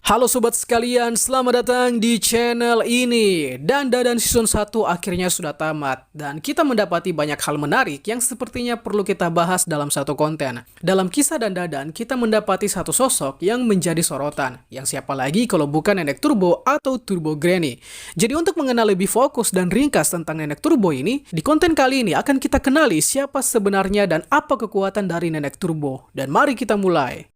Halo sobat sekalian, selamat datang di channel ini. Dan Dadan season 1 akhirnya sudah tamat. Dan kita mendapati banyak hal menarik yang sepertinya perlu kita bahas dalam satu konten. Dalam kisah Dadan, kita mendapati satu sosok yang menjadi sorotan. Yang siapa lagi kalau bukan Nenek Turbo atau Turbo Granny. Jadi untuk mengenal lebih fokus dan ringkas tentang Nenek Turbo ini, di konten kali ini akan kita kenali siapa sebenarnya dan apa kekuatan dari Nenek Turbo. Dan mari kita mulai.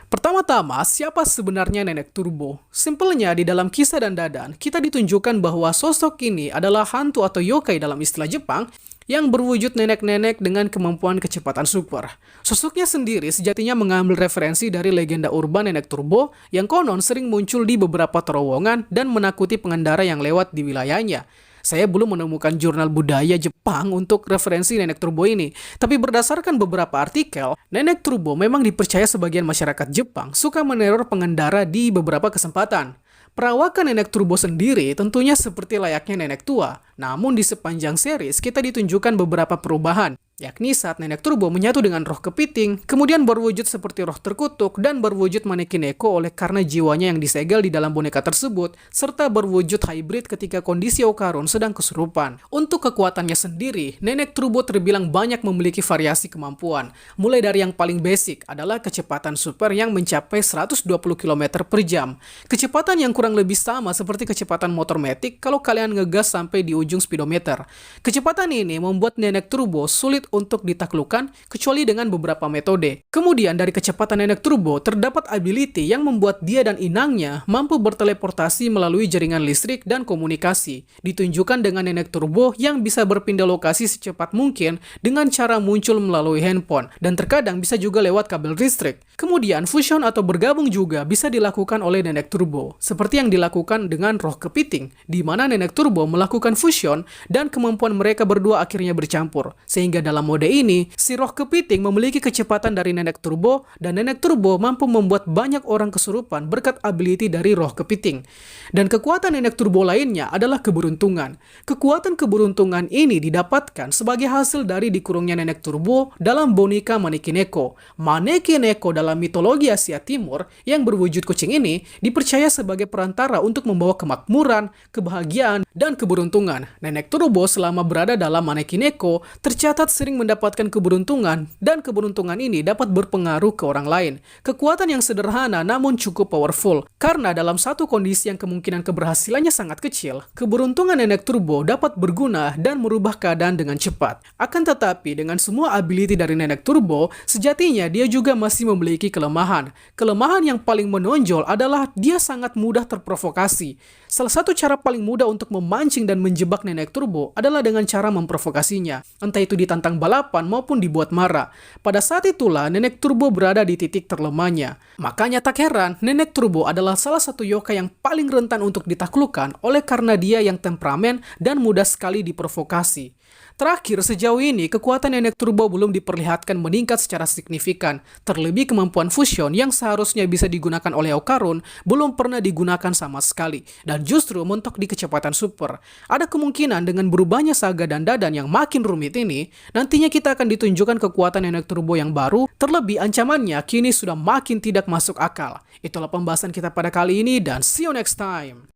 Pertama-tama, siapa sebenarnya Nenek Turbo? Simpelnya, di dalam kisah Dadan, kita ditunjukkan bahwa sosok ini adalah hantu atau yokai dalam istilah Jepang yang berwujud nenek-nenek dengan kemampuan kecepatan super. Sosoknya sendiri sejatinya mengambil referensi dari legenda urban Nenek Turbo yang konon sering muncul di beberapa terowongan dan menakuti pengendara yang lewat di wilayahnya. Saya belum menemukan jurnal budaya Jepang untuk referensi Nenek Turbo ini. Tapi berdasarkan beberapa artikel, Nenek Turbo memang dipercaya sebagian masyarakat Jepang suka meneror pengendara di beberapa kesempatan. Perawakan Nenek Turbo sendiri tentunya seperti layaknya nenek tua. Namun di sepanjang series kita ditunjukkan beberapa perubahan, yakni saat Nenek Turbo menyatu dengan roh kepiting, kemudian berwujud seperti roh terkutuk dan berwujud manekin Neko oleh karena jiwanya yang disegel di dalam boneka tersebut, serta berwujud hybrid ketika kondisi Okarun sedang kesurupan. Untuk kekuatannya sendiri, Nenek Turbo terbilang banyak memiliki variasi kemampuan. Mulai dari yang paling basic adalah kecepatan super yang mencapai 120 km per jam. Kecepatan yang kurang lebih sama seperti kecepatan motor matic kalau kalian ngegas sampai di ujung speedometer. Kecepatan ini membuat Nenek Turbo sulit untuk ditaklukkan kecuali dengan beberapa metode. Kemudian dari kecepatan Nenek Turbo terdapat ability yang membuat dia dan inangnya mampu berteleportasi melalui jaringan listrik dan komunikasi. Ditunjukkan dengan Nenek Turbo yang bisa berpindah lokasi secepat mungkin dengan cara muncul melalui handphone dan terkadang bisa juga lewat kabel listrik. Kemudian fusion atau bergabung juga bisa dilakukan oleh Nenek Turbo, seperti yang dilakukan dengan roh kepiting, di mana Nenek Turbo melakukan fusion dan kemampuan mereka berdua akhirnya bercampur. Sehingga dalam mode ini, si roh kepiting memiliki kecepatan dari Nenek Turbo dan Nenek Turbo mampu membuat banyak orang kesurupan berkat ability dari roh kepiting. Dan kekuatan Nenek Turbo lainnya adalah keberuntungan. Kekuatan keberuntungan ini didapatkan sebagai hasil dari dikurungnya Nenek Turbo dalam boneka Manekin Neko. Manekin Neko dalam mitologi Asia Timur yang berwujud kucing ini dipercaya sebagai perantara untuk membawa kemakmuran, kebahagiaan, dan keberuntungan. Nenek Turbo selama berada dalam Manekin Neko tercatat sering mendapatkan keberuntungan dan keberuntungan ini dapat berpengaruh ke orang lain. Kekuatan yang sederhana namun cukup powerful karena dalam satu kondisi yang kemungkinan keberhasilannya sangat kecil, keberuntungan Nenek Turbo dapat berguna dan merubah keadaan dengan cepat. Akan tetapi dengan semua ability dari Nenek Turbo, sejatinya dia juga masih memiliki kelemahan. Kelemahan yang paling menonjol adalah dia sangat mudah terprovokasi. Salah satu cara paling mudah untuk memancing dan menjebak Nenek Turbo adalah dengan cara memprovokasinya. Entah itu ditantang balapan maupun dibuat marah. Pada saat itulah Nenek Turbo berada di titik terlemahnya. Makanya tak heran, Nenek Turbo adalah salah satu yokai yang paling rentan untuk ditaklukkan oleh karena dia yang temperamen dan mudah sekali diprovokasi. Terakhir, sejauh ini kekuatan Nenek Turbo belum diperlihatkan meningkat secara signifikan. Terlebih kemampuan fusion yang seharusnya bisa digunakan oleh Okarun belum pernah digunakan sama sekali. Dan justru mentok di kecepatan super. Ada kemungkinan dengan berubahnya saga dan Dadan yang makin rumit ini, nantinya kita akan ditunjukkan kekuatan Nenek Turbo yang baru, terlebih ancamannya kini sudah makin tidak masuk akal. Itulah pembahasan kita pada kali ini dan see you next time.